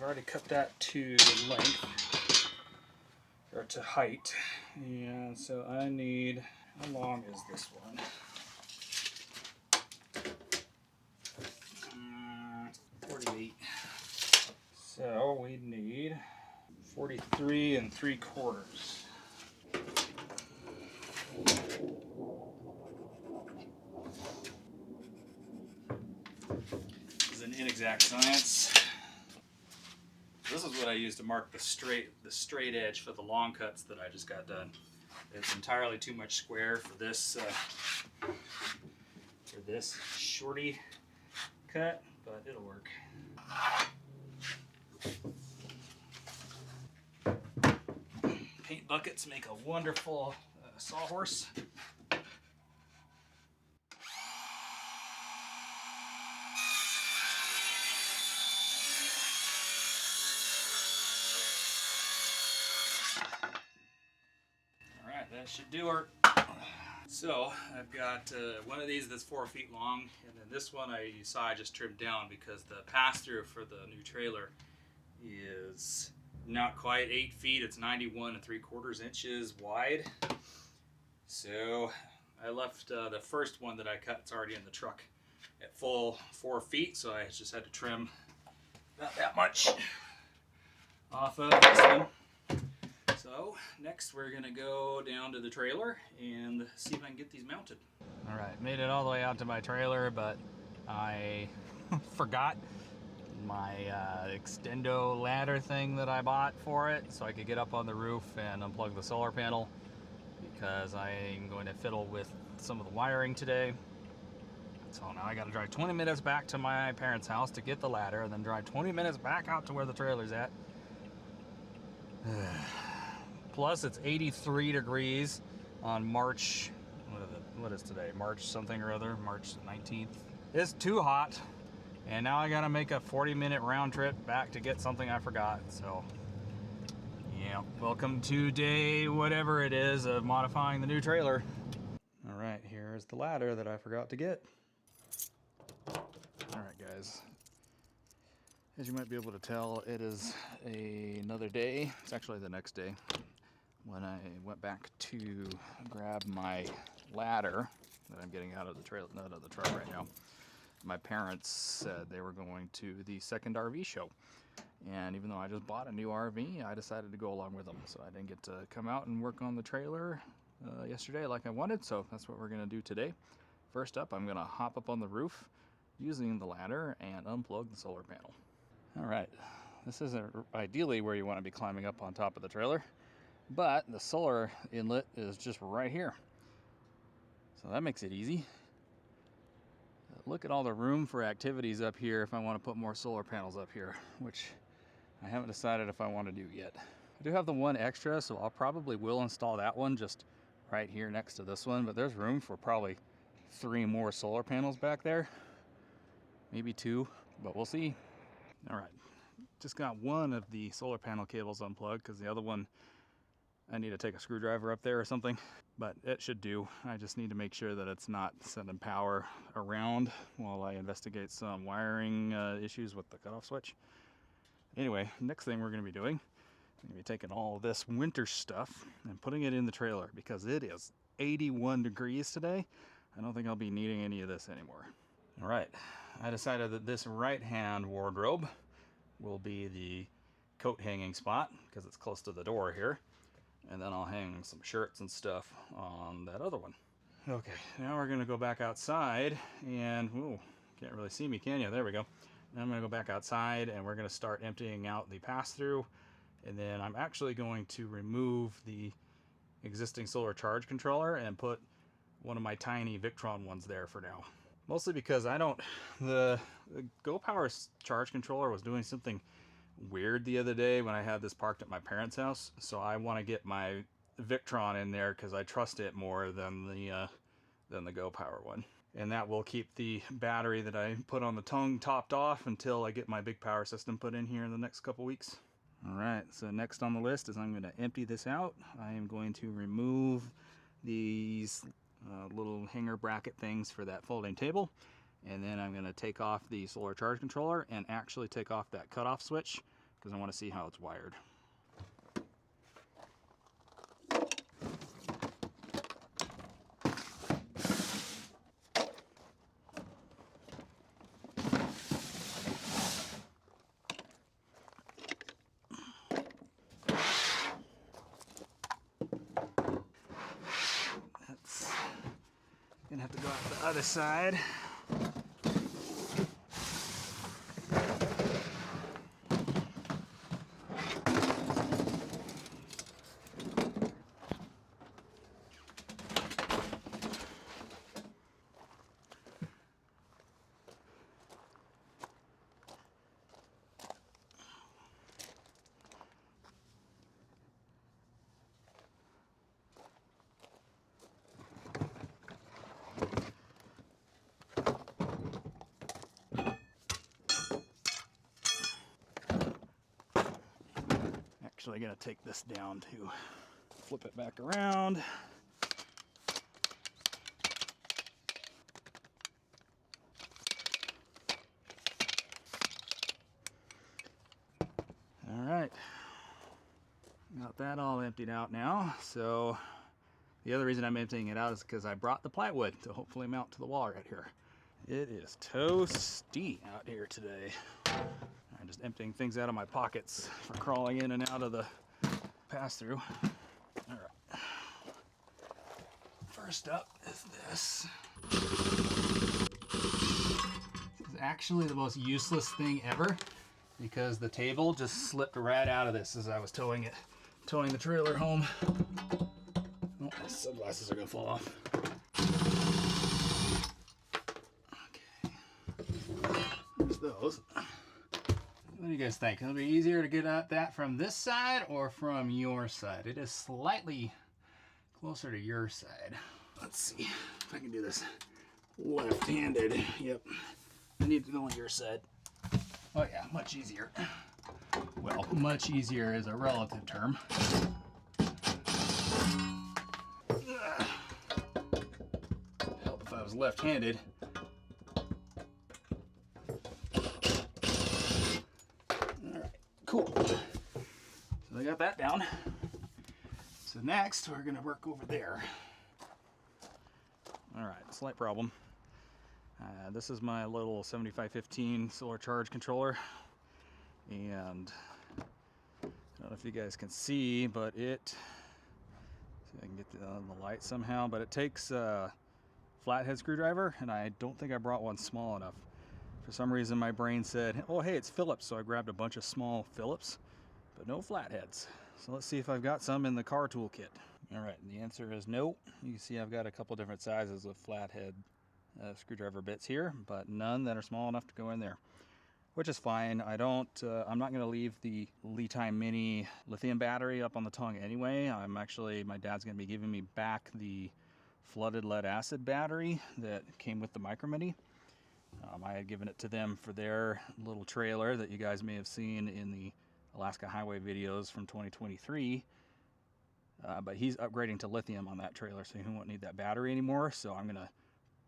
I've already cut that to length, or to height. And so I need, how long is this one? 48. So we need 43 3/4. This is an inexact science. This is what I use to mark the straight edge for the long cuts that I just got done. It's entirely too much square for this shorty cut, but it'll work. Paint buckets make a wonderful sawhorse. Alright, that should do her. So I've got one of these that's 4 feet long, and then this one you saw I just trimmed down because the pass-through for the new trailer is not quite 8 feet. It's 91 3/4 inches wide. So I left the first one that I cut, it's already in the truck, at full 4 feet, so I just had to trim about that much off of this one. So next we're gonna go down to the trailer and see if I can get these mounted. All right, made it all the way out to my trailer, but I forgot my extendo ladder thing that I bought for it so I could get up on the roof and unplug the solar panel, because I'm going to fiddle with some of the wiring today. So now I gotta drive 20 minutes back to my parents' house to get the ladder, and then drive 20 minutes back out to where the trailer's at. Plus it's 83 degrees on March, what is today? March something or other, March 19th. It's too hot, and now I gotta make a 40-minute round trip back to get something I forgot. So yeah, welcome to day whatever it is of modifying the new trailer. All right, here's the ladder that I forgot to get. All right guys, as you might be able to tell, it is another day. It's actually the next day when I went back to grab my ladder that I'm getting out of the truck right now. My parents said they were going to the second RV show, and even though I just bought a new RV, I decided to go along with them. So I didn't get to come out and work on the trailer yesterday like I wanted, so that's what we're gonna do today. First up, I'm gonna hop up on the roof using the ladder and unplug the solar panel. All right, this isn't ideally where you want to be climbing up on top of the trailer, but the solar inlet is just right here, so that makes it easy. Look at all the room for activities up here if I want to put more solar panels up here, which I haven't decided if I want to do yet. I do have the one extra, so I'll probably will install that one just right here next to this one, but there's room for probably 3 more solar panels back there, maybe 2, but we'll see. All right, just got one of the solar panel cables unplugged because the other one I need to take a screwdriver up there or something, but it should do. I just need to make sure that it's not sending power around while I investigate some wiring issues with the cutoff switch. Anyway, next thing we're going to be doing, I'm going to be taking all this winter stuff and putting it in the trailer because it is 81 degrees today. I don't think I'll be needing any of this anymore. All right, I decided that this right-hand wardrobe will be the coat hanging spot because it's close to the door here. And then I'll hang some shirts and stuff on that other one. Okay, now we're gonna go back outside and, ooh, can't really see me, can you? There we go. Now I'm gonna go back outside and we're gonna start emptying out the pass-through. And then I'm actually going to remove the existing solar charge controller and put one of my tiny Victron ones there for now. Mostly because the GoPower charge controller was doing something weird the other day when I had this parked at my parents' house, so I want to get my Victron in there because I trust it more than the GoPower one, and that will keep the battery that I put on the tongue topped off until I get my big power system put in here in the next couple weeks. All right, so next on the list is I'm going to empty this out. I am going to remove these little hanger bracket things for that folding table, and then I'm going to take off the solar charge controller and actually take off that cutoff switch because I want to see how it's wired. That's gonna have to go out the other side. Actually, I'm gonna take this down to flip it back around. All right, got that all emptied out now. So the other reason I'm emptying it out is because I brought the plywood to hopefully mount to the wall right here. It is toasty out here today. I'm just emptying things out of my pockets for crawling in and out of the pass-through. All right. First up is this. This is actually the most useless thing ever because the table just slipped right out of this as I was towing the trailer home. Oh, my sunglasses are gonna fall off. Okay, there's those. What do you guys think? It'll be easier to get at that from this side or from your side? It is slightly closer to your side. Let's see if I can do this left-handed. Yep, I need to go on your side. Oh yeah, much easier. Well, much easier is a relative term. Help if I was left-handed. Cool. So I got that down. So next we're gonna work over there. All right, slight problem. This is my little 7515 solar charge controller. And I don't know if you guys can see, but see if I can get on the light somehow, but it takes a flathead screwdriver, and I don't think I brought one small enough. For some reason my brain said, oh hey, it's Phillips, so I grabbed a bunch of small Phillips, but no flatheads. So let's see if I've got some in the car toolkit. All right, and the answer is no. You can see I've got a couple different sizes of flathead screwdriver bits here, but none that are small enough to go in there, which is fine. I'm not gonna leave the Li-Time Mini lithium battery up on the tongue anyway. My dad's gonna be giving me back the flooded lead acid battery that came with the Micro Mini. I had given it to them for their little trailer that you guys may have seen in the Alaska Highway videos from 2023. But he's upgrading to lithium on that trailer, so he won't need that battery anymore. So I'm gonna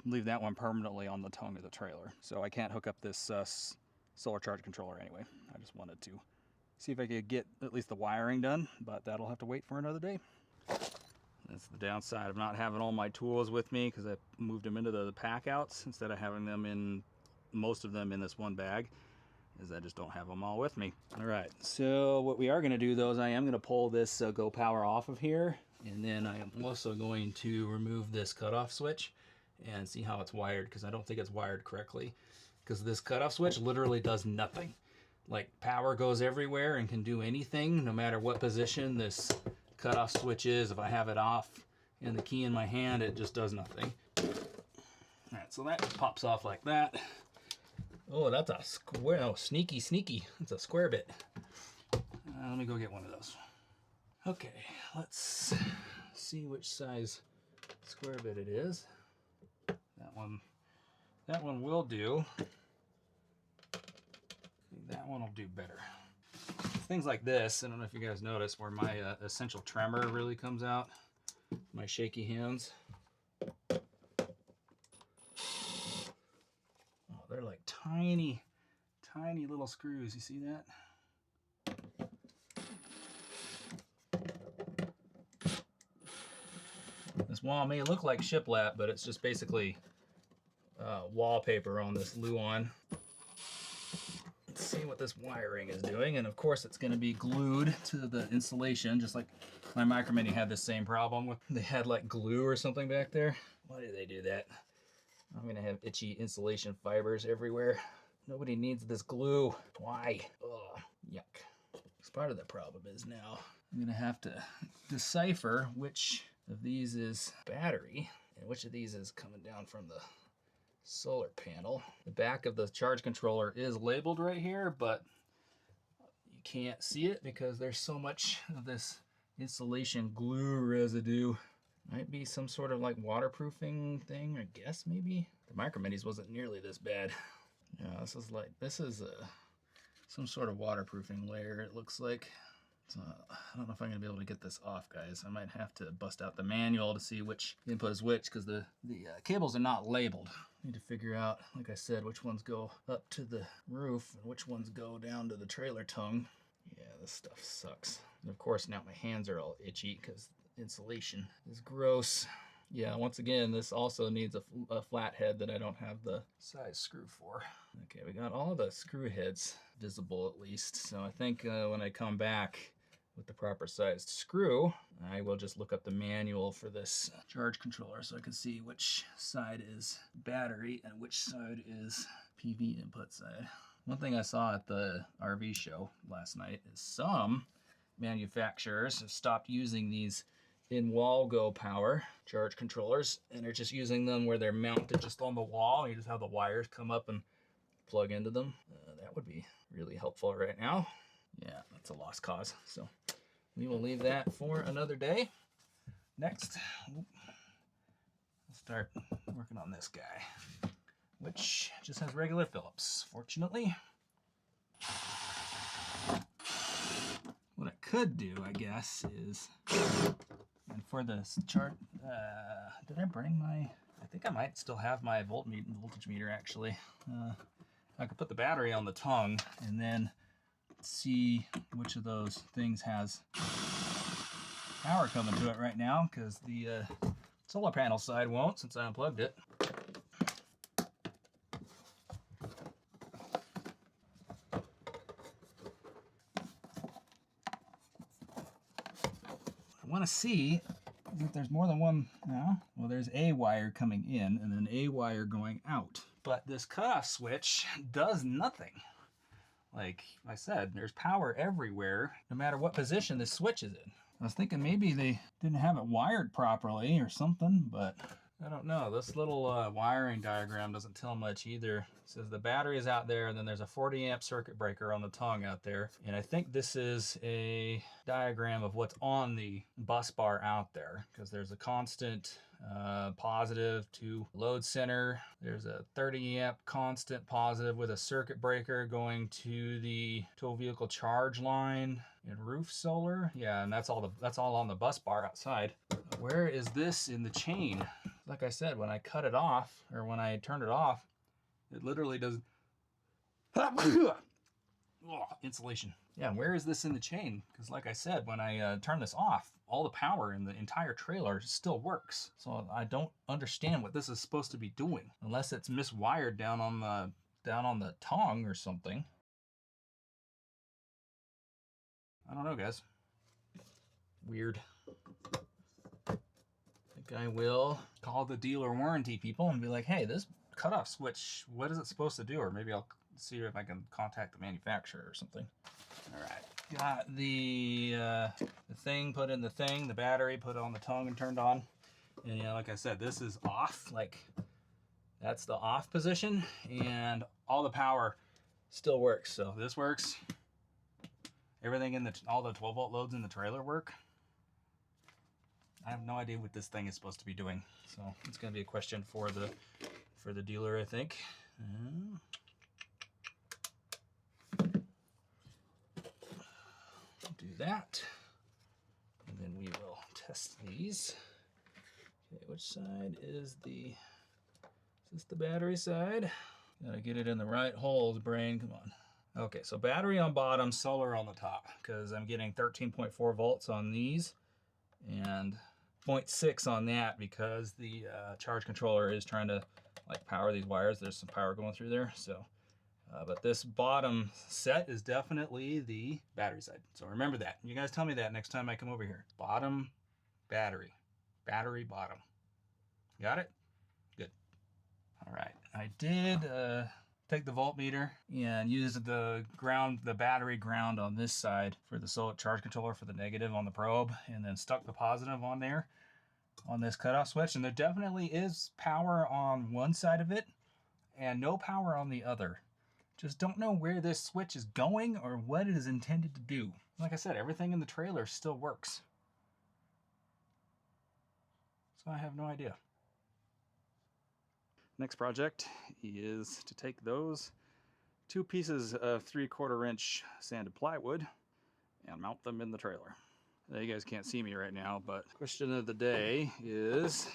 leave that one permanently on the tongue of the trailer. So I can't hook up this solar charge controller anyway. I just wanted to see if I could get at least the wiring done, but that'll have to wait for another day. That's the downside of not having all my tools with me, because I moved them into the pack outs instead of having them in, most of them in this one bag, is I just don't have them all with me. All right, so what we are gonna do though is I am gonna pull this Go Power off of here, and then I am also going to remove this cutoff switch and see how it's wired, because I don't think it's wired correctly, because this cutoff switch literally does nothing. Like, power goes everywhere and can do anything no matter what position this cutoff switch is. If I have it off and the key in my hand, it just does nothing. All right, so that pops off like that. Oh, that's a square, oh, sneaky. That's a square bit. Let me go get one of those. Okay, let's see which size square bit it is. That one will do. That one will do better. Things like this, I don't know if you guys notice where my essential tremor really comes out, my shaky hands. Oh, they're like tiny little screws, you see that? This wall may look like shiplap, but it's just basically wallpaper on this Luan. Let's see what this wiring is doing, and of course it's going to be glued to the insulation, just like my Micro Mini had the same problem with. They had like glue or something back there. Why do they do that? I'm going to have itchy insulation fibers everywhere. Nobody needs this glue. Why? Ugh, yuck. Because part of the problem is now I'm going to have to decipher which of these is battery and which of these is coming down from the solar panel. The back of the charge controller is labeled right here, but you can't see it because there's so much of this insulation glue residue. Might be some sort of like waterproofing thing, I guess maybe. The Micro Minis wasn't nearly this bad. Yeah, this is some sort of waterproofing layer, it looks like. So I don't know if I'm gonna be able to get this off, guys. I might have to bust out the manual to see which input is which, because the cables are not labeled. I need to figure out, like I said, which ones go up to the roof and which ones go down to the trailer tongue. Yeah, this stuff sucks. And of course now my hands are all itchy because insulation is gross. Yeah, once again, this also needs a flat head that I don't have the size screw for. Okay, we got all the screw heads visible at least. So I think when I come back with the proper sized screw, I will just look up the manual for this charge controller so I can see which side is battery and which side is PV input side. One thing I saw at the RV show last night is some manufacturers have stopped using these in-wall go power charge controllers, and they're just using them where they're mounted just on the wall. You just have the wires come up and plug into them. That would be really helpful right now. Yeah, that's a lost cause. So we will leave that for another day. Next, we'll start working on this guy, which just has regular Phillips, fortunately. What I could do, I guess, is, and for this chart, did I bring my, I think I might still have my voltage meter actually. I could put the battery on the tongue and then see which of those things has power coming to it right now, because the solar panel side won't since I unplugged it. I want to see if there's more than one now. Well, there's a wire coming in and then a wire going out. But this cutoff switch does nothing. Like I said, there's power everywhere, no matter what position this switch is in. I was thinking maybe they didn't have it wired properly or something, but I don't know. This little wiring diagram doesn't tell much either. It says the battery is out there, and then there's a 40 amp circuit breaker on the tongue out there. And I think this is a diagram of what's on the bus bar out there, because there's a constant positive to load center. There's a 30 amp constant positive with a circuit breaker going to the tow vehicle charge line and roof solar. Yeah, and that's all on the bus bar outside. Where is this in the chain? Like I said, when I cut it off, or when I turn it off, it literally does insulation. Yeah, where is this in the chain? Because like I said, when I turn this off, all the power in the entire trailer still works. So I don't understand what this is supposed to be doing, unless it's miswired down on the tongue or something. I don't know, guys. Weird. I think I will call the dealer warranty people and be like, hey, this cutoff switch, what is it supposed to do? Or maybe I'll see if I can contact the manufacturer or something. All right, got the thing put in the thing, the battery put on the tongue and turned on. And yeah, like I said, this is off, like that's the off position, and all the power still works. So this works. Everything in all the 12 volt loads in the trailer work. I have no idea what this thing is supposed to be doing. So it's gonna be a question for the dealer, I think. Do that, and then we will test these. Okay, which side is this the battery side? Gotta get it in the right holes, brain, come on. Okay, so battery on bottom, solar on the top, because I'm getting 13.4 volts on these and 0.6 on that because the charge controller is trying to like power these wires. There's some power going through there. So, but this bottom set is definitely the battery side. So remember that. You guys tell me that next time I come over here. Bottom battery, battery bottom. Got it? Good. All right, I did take the voltmeter and use the battery ground on this side for the solar charge controller for the negative on the probe, and then stuck the positive on there on this cutoff switch. And there definitely is power on one side of it and no power on the other. Just don't know where this switch is going or what it is intended to do. Like I said, everything in the trailer still works. So I have no idea. Next project is to take those 2 pieces of 3/4 inch sanded plywood and mount them in the trailer. Now, you guys can't see me right now, but question of the day is,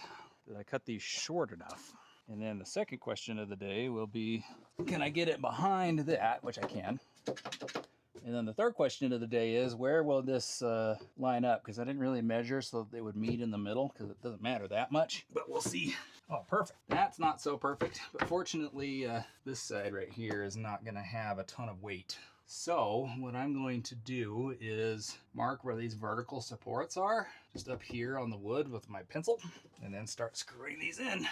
did I cut these short enough? And then the second question of the day will be, can I get it behind that, which I can. And then the third question of the day is, where will this line up? Because I didn't really measure so that they would meet in the middle, because it doesn't matter that much, but we'll see. Oh, perfect. That's not so perfect, but fortunately this side right here is not gonna have a ton of weight. So what I'm going to do is mark where these vertical supports are, just up here on the wood with my pencil, and then start screwing these in.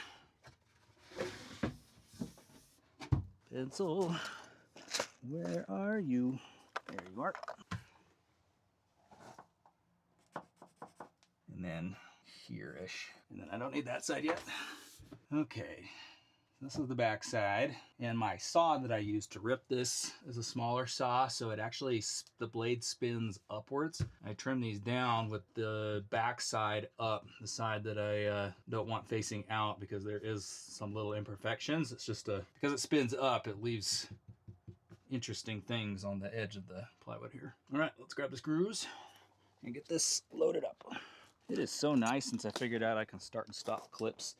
Pencil, where are you? There you are. And then here-ish. And then I don't need that side yet. Okay, this is the back side. And my saw that I used to rip this is a smaller saw, so it actually, the blade spins upwards. I trim these down with the back side up, the side that I don't want facing out because there is some little imperfections. It's just because it spins up, it leaves interesting things on the edge of the plywood here. All right, let's grab the screws and get this loaded up. It is so nice since I figured out I can start and stop clips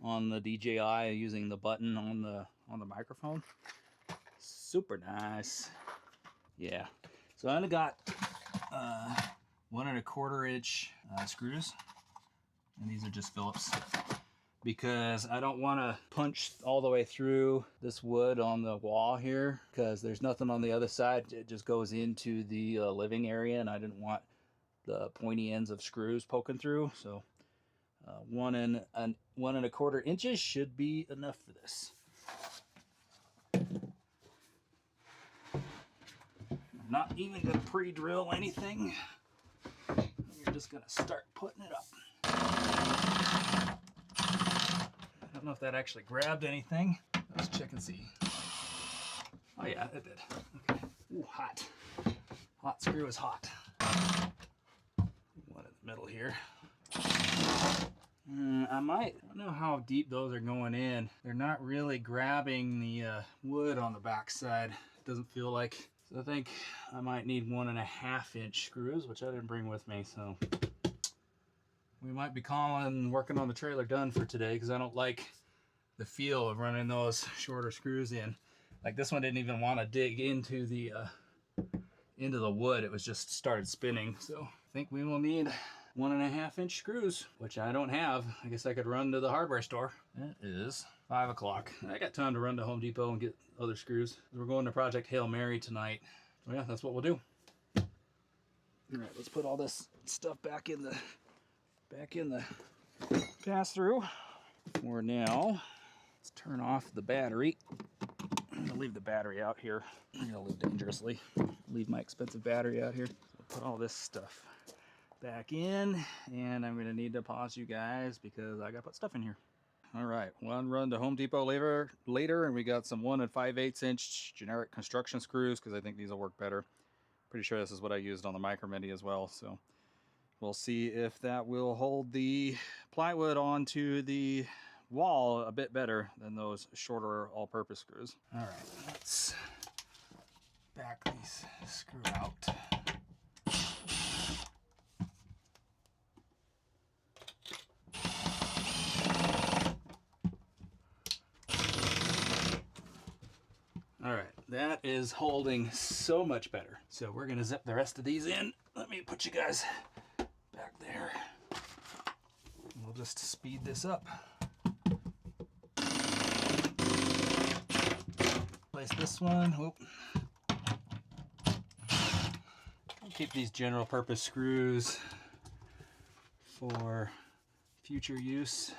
on the DJI using the button on the microphone. Super nice. Yeah. So I only got 1 1/4 inch screws, and these are just Phillips, because I don't want to punch all the way through this wood on the wall here, because there's nothing on the other side. It just goes into the living area, and I didn't want the pointy ends of screws poking through. So 1 1/4 inches should be enough for this. I'm not even going to pre-drill anything. You're just going to start putting it up. I don't know if that actually grabbed anything. Let's check and see. Oh yeah, it did. Okay. Ooh, hot. Hot screw is hot. One in the middle here. I don't know how deep those are going in. They're not really grabbing the wood on the back side. It doesn't feel like. So I think I might need 1 1/2 inch screws, which I didn't bring with me. So we might be working on the trailer done for today, because I don't like the feel of running those shorter screws in. Like this one didn't even want to dig into the wood. It was just started spinning. So I think we will need 1 1/2 inch screws, which I don't have. I guess I could run to the hardware store. It is 5 o'clock. I got time to run to Home Depot and get other screws. We're going to Project Hail Mary tonight. So yeah, that's what we'll do. All right, let's put all this stuff back in the pass-through. For now, let's turn off the battery. I'm gonna leave the battery out here. I'm gonna live dangerously. Leave my expensive battery out here. So put all this stuff back in, and I'm gonna need to pause you guys because I gotta put stuff in here. All right, one run to Home Depot later, and we got some 1 5/8 inch generic construction screws, because I think these will work better. Pretty sure this is what I used on the Micro Mini as well, so we'll see if that will hold the plywood onto the wall a bit better than those shorter all-purpose screws. All right, let's back these screw out. All right, that is holding so much better. So we're gonna zip the rest of these in. Let me put you guys back there. just speed this up. Place this one. Whoop. Keep these general purpose screws for future use.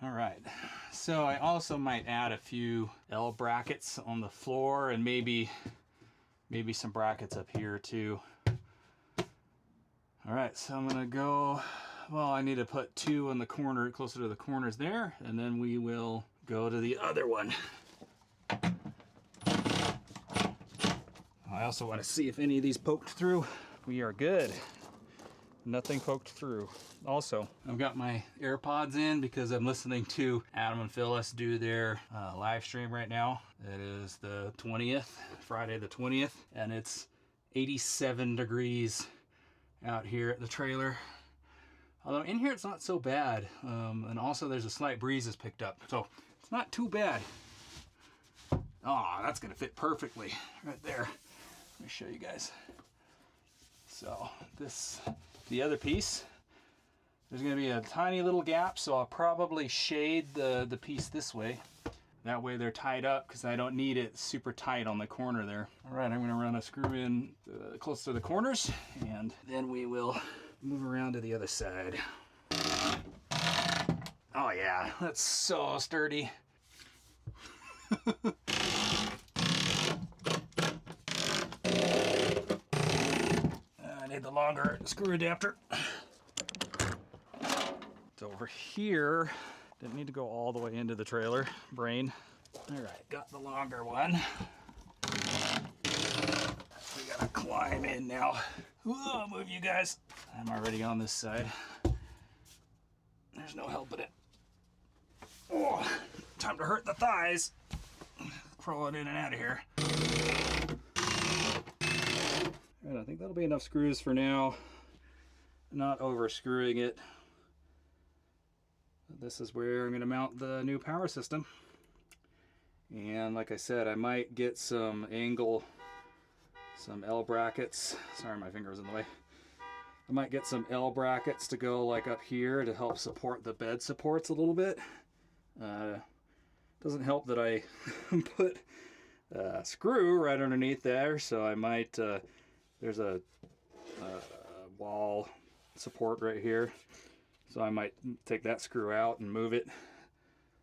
All right, so I also might add a few L brackets on the floor and maybe some brackets up here too. All right, so I'm gonna go, well, I need to put 2 on the corner, closer to the corners there, and then we will go to the other one. I also want to see if any of these poked through. We are good. Nothing poked through. Also, I've got my AirPods in because I'm listening to Adam and Phyllis do their live stream right now. It is the 20th, Friday the 20th, and it's 87 degrees out here at the trailer. Although in here it's not so bad. And also there's a slight breeze that's picked up. So it's not too bad. Oh, that's gonna fit perfectly right there. Let me show you guys. So the other piece, there's gonna be a tiny little gap, so I'll probably shade the piece this way. That way they're tied up because I don't need it super tight on the corner there. All right, I'm gonna run a screw in close to the corners, and then we will move around to the other side. Oh yeah, that's so sturdy. I need the longer screw adapter. It's over here. Didn't need to go all the way into the trailer, brain. All right, got the longer one. We gotta climb in now. I'll move you guys. I'm already on this side. There's no helping it. Oh, time to hurt the thighs. Crawling in and out of here. All right, I think that'll be enough screws for now. Not over screwing it. This is where I'm going to mount the new power system. And like I said, I might get some L brackets. Sorry, my finger was in the way. I might get some L brackets to go like up here to help support the bed supports a little bit. Doesn't help that I put a screw right underneath there, so I might, there's a wall support right here. So I might take that screw out and move it.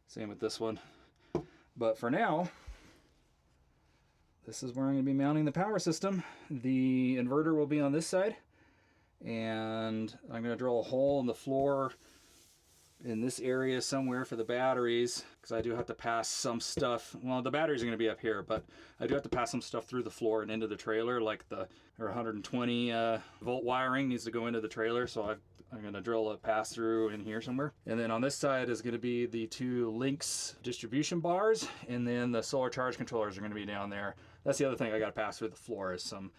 Same with this one. But for now, this is where I'm going to be mounting the power system. The inverter will be on this side. And I'm going to drill a hole in the floor in this area somewhere for the batteries, because I do have to pass some stuff. Well, the batteries are going to be up here, but I do have to pass some stuff through the floor and into the trailer, like the 120 volt wiring needs to go into the trailer, so I'm going to drill a pass through in here somewhere. And then on this side is going to be the 2 Lynx distribution bars, and then the solar charge controllers are going to be down there. That's the other thing I got to pass through the floor, is some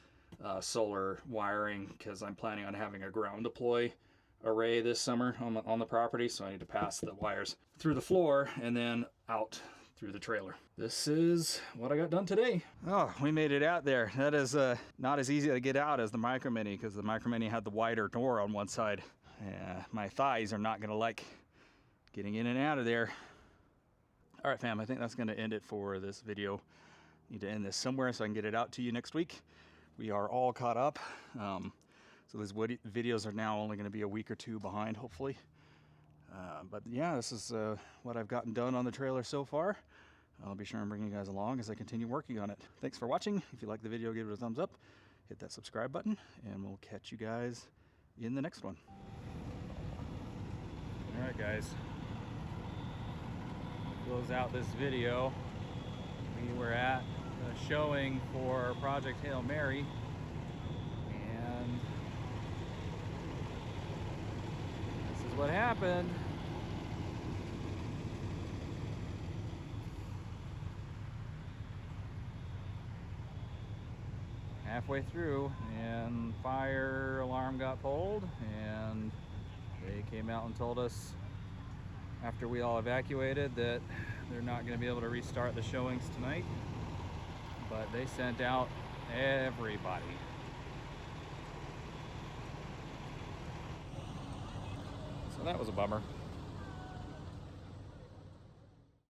solar wiring, because I'm planning on having a ground deploy array this summer on the property, so I need to pass the wires through the floor and then out through the trailer. This is what I got done today. Oh, we made it out there. That is not as easy to get out as the Micro Mini, because the Micro Mini had the wider door on one side. My thighs are not gonna like getting in and out of there. All right, fam, I think that's gonna end it for this video. Need to end this somewhere so I can get it out to you next week. We are all caught up. So these videos are now only going to be a week or 2 behind, hopefully. But yeah, this is what I've gotten done on the trailer so far. I'll be sure and bring you guys along as I continue working on it. Thanks for watching. If you like the video, give it a thumbs up. Hit that subscribe button, and we'll catch you guys in the next one. All right, guys. Close out this video. We were at a showing for Project Hail Mary. What happened. Halfway through, and fire alarm got pulled, and they came out and told us after we all evacuated that they're not going to be able to restart the showings tonight, but they sent out everybody. So that was a bummer.